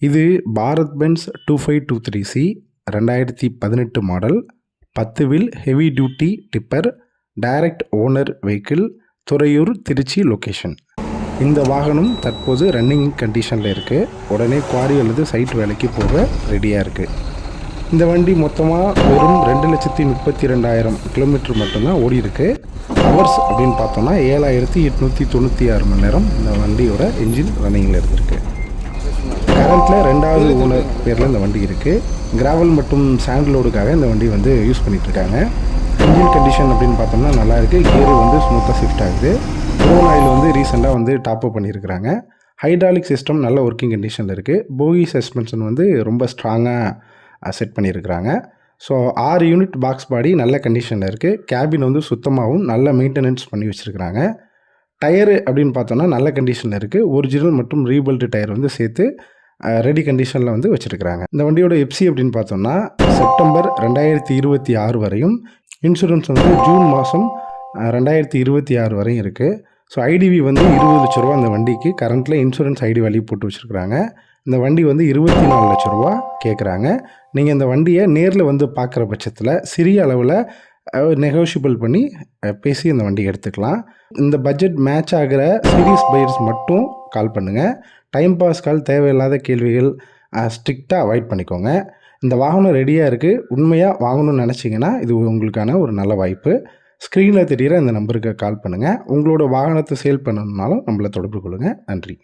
இது Bharat Benz 2523C 2018 model 10 wheel heavy duty tipper direct owner vehicle Thuraiyur Trichy location. இந்த வாகனம் தற்போது ரன்னிங் கண்டிஷனில் இருக்குது. உடனே குவாரி அல்லது சைட் வேலைக்கு போக ரெடியாக இருக்குது. இந்த வண்டி மொத்தமாக வெறும் 2,32,000 கிலோமீட்டர் மட்டும்தான் ஓடி இருக்கு. ஹவர்ஸ் அப்படின்னு பார்த்தோம்னா 7,896 மணி நேரம் இந்த வண்டியோட என்ஜின் ரன்னிங்கில் இருந்திருக்கு. கரண்ட்டில் 2வது ஓனர் பேரில் இந்த வண்டி இருக்குது. கிராவல் மற்றும் சாண்ட் லோடுக்காக இந்த வண்டி வந்து யூஸ் பண்ணிகிட்ருக்காங்க. இன்ஜின் கண்டிஷன் அப்படின்னு பார்த்தோம்னா நல்லா இருக்குது. கியர் வந்து ஸ்மூத்தாக ஷிஃப்ட் ஆகுது. ரோன் ஆயில் வந்து ரீசெண்டாக வந்து டாப்அப் பண்ணியிருக்கிறாங்க. ஹைட்ராலிக் சிஸ்டம் நல்ல ஒர்க்கிங் கண்டிஷனில் இருக்குது. போகி சஸ்பென்ஷன் வந்து ரொம்ப ஸ்ட்ராங்காக செட் பண்ணியிருக்கிறாங்க. ஸோ 6 யூனிட் பாக்ஸ் பாடி நல்ல கண்டிஷனில் இருக்குது. கேபின் வந்து சுத்தமாகவும் நல்ல மெயின்டெனன்ஸ் பண்ணி வச்சுருக்கிறாங்க. டயரு அப்படின்னு பார்த்தோன்னா நல்ல கண்டிஷனில் இருக்குது. ஒரிஜினல் மற்றும் ரீபில்டு டயர் வந்து சேர்த்து ரெடி கண்டிஷனில் வந்து வச்சுருக்கிறாங்க. இந்த வண்டியோட எஃப்சி அப்படின்னு பார்த்தோம்னா செப்டம்பர் 2026 வரையும், இன்சூரன்ஸ் வந்து ஜூன் மாதம் 2026 வரையும் இருக்குது. ஸோ ஐடிவி வந்து 20 லட்ச ரூபா அந்த வண்டிக்கு. கரண்ட்டில் இன்சூரன்ஸ் ஐடி வேல்யூ போட்டு வச்சுருக்குறாங்க. இந்த வண்டி வந்து 24 லட்ச ரூபா கேட்குறாங்க. நீங்கள் இந்த வண்டியை நேரில் வந்து பார்க்குற பட்சத்தில் சிறிய அளவில் நெகோஷியபிள் பண்ணி பேசி இந்த வண்டி எடுத்துக்கலாம். இந்த பட்ஜெட் மேட்ச் ஆகிற சீரியஸ் பையர்ஸ் மட்டும் கால் பண்ணுங்கள். டைம் பாஸ் கால், தேவையில்லாத கேள்விகள் ஸ்ட்ரிக்டாக அவாய்ட் பண்ணிக்கோங்க. இந்த வாகனம் ரெடியாக இருக்குது. உண்மையாக வாங்கணும்னு நினச்சிங்கன்னா இது உங்களுக்கான ஒரு நல்ல வாய்ப்பு. ஸ்க்ரீனில் தெரிகிற இந்த நம்பருக்கு கால் பண்ணுங்கள். உங்களோட வாகனத்தை சேல் பண்ணணுன்னாலும் நம்மளை தொடர்பு கொள்ளுங்கள். நன்றி.